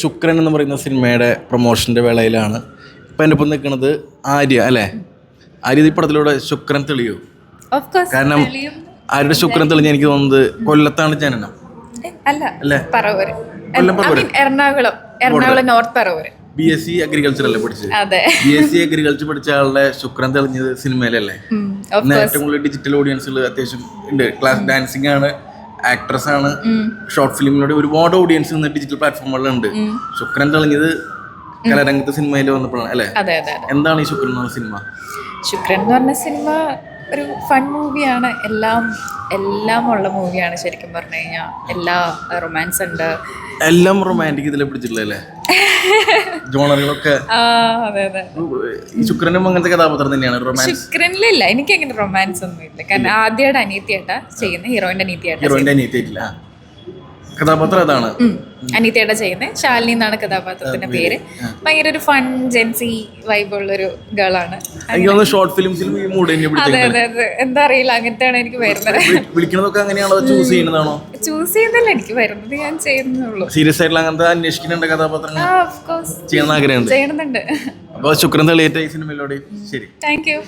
ശുക്രൻ എന്ന് പറയുന്ന സിനിമയുടെ പ്രൊമോഷൻ്റെ വേളയിലാണ് ഇപ്പം എൻ്റെ ഒപ്പം നിൽക്കുന്നത് ആര്യ അല്ലേ. ആര്യ ഈ പടത്തിലൂടെ ശുക്രൻ തെളിയൂ? കാരണം ആരുടെ ശുക്രൻ തെളിഞ്ഞ എനിക്ക് തോന്നുന്നത് കൊല്ലത്താണ് ജനനം അല്ലേ? Ernakulam north Paravur. BSc agriculture അല്ലേ പഠിച്ചത്? BSc അഗ്രികൾച്ചർ പഠിച്ച ആളുടെ ശുക്രൻ തെളിഞ്ഞത് സിനിമയിലല്ലേ. ഏറ്റവും കൂടുതൽ ഡിജിറ്റൽ ഓഡിയൻസുകൾ അത്യാവശ്യം ഉണ്ട്. ക്ലാസ് ഡാൻസിങ് ആണ്, ആക്ട്രസ് ആണ്, ഷോർട്ട് ഫിലിമിലൂടെ ഒരുപാട് ഓഡിയൻസ് ഇന്ന് ഡിജിറ്റൽ പ്ലാറ്റ്ഫോമുകളിലുണ്ട്. ശുക്രൻ തെളിഞ്ഞത് കലാരംഗത്ത് സിനിമയിൽ വന്നപ്പോഴാണ് അല്ലേ. എന്താണ് ഈ ശുക്രൻ എന്ന് പറഞ്ഞ സിനിമ? ശുക്രൻ എന്ന് പറഞ്ഞ സിനിമ ഒരു ഫൺ മൂവിയാണ്. എല്ലാം ഉള്ള മൂവിയാണ് ശരിക്കും പറഞ്ഞു കഴിഞ്ഞാൽ. എല്ലാ റൊമാൻസ് ഉണ്ട്, എല്ലാം റൊമാൻറ്റിക് ഇതിലെ പിടിച്ചിട്ടുള്ളതല്ലേ ജോണറുകളൊക്കെ. ഈ ശുക്രനും അങ്ങനത്തെ കഥാപാത്രം തന്നെയാണ്. റൊമാൻസ് ശുക്രനിലില്ല, എനിക്ക് അങ്ങനെ റൊമാൻസ് ഒന്നും ഇല്ല. കാരണം ആദ്യമായിട്ട് അനിയത്തിയായിട്ടാ ചെയ്യുന്നത്, ഹീറോയിന്റെ അനിയത്തിയായിട്ടില്ല. കഥാപാത്രം അതാണ്, അനിയത്തിയായിട്ടാ ചെയ്യുന്നത്. ശാലിനി എന്നാണ് കഥാപാത്രത്തിന്റെ പേര്. ഭയങ്കര ഒരു ഫൺ ജെൻസി വൈബുള്ളൊരു ഗേളാണ്. ഷോർട്ട് ഫിലിംസിലും ഈ മൂഡ് അതെ എന്താ അറിയില്ല, അങ്ങനത്തെയാണ് എനിക്ക് വരുന്നത്. വിളിക്കുന്നതൊക്കെ അങ്ങനെയാണോ? ചൂസ് ചെയ്യുന്നതാണോ? ചൂസ് ചെയ്യുന്നില്ല, എനിക്ക് വരുന്നത് ഞാൻ ചെയ്യുന്നുള്ളൂ. സീരിയസ് ആയിട്ടുള്ള അങ്ങനത്തെ അന്വേഷിക്കുന്നുണ്ട് കഥാപാത്രങ്ങൾ ചെയ്യണമെന്ന് ആഗ്രഹമുണ്ട്. ചെയ്യണമെന്നുണ്ട്. അപ്പോൾ ശുക്രൻ തെളിയേറ്റ ഈ സിനിമയിലൂടെ ശരി. Thank you.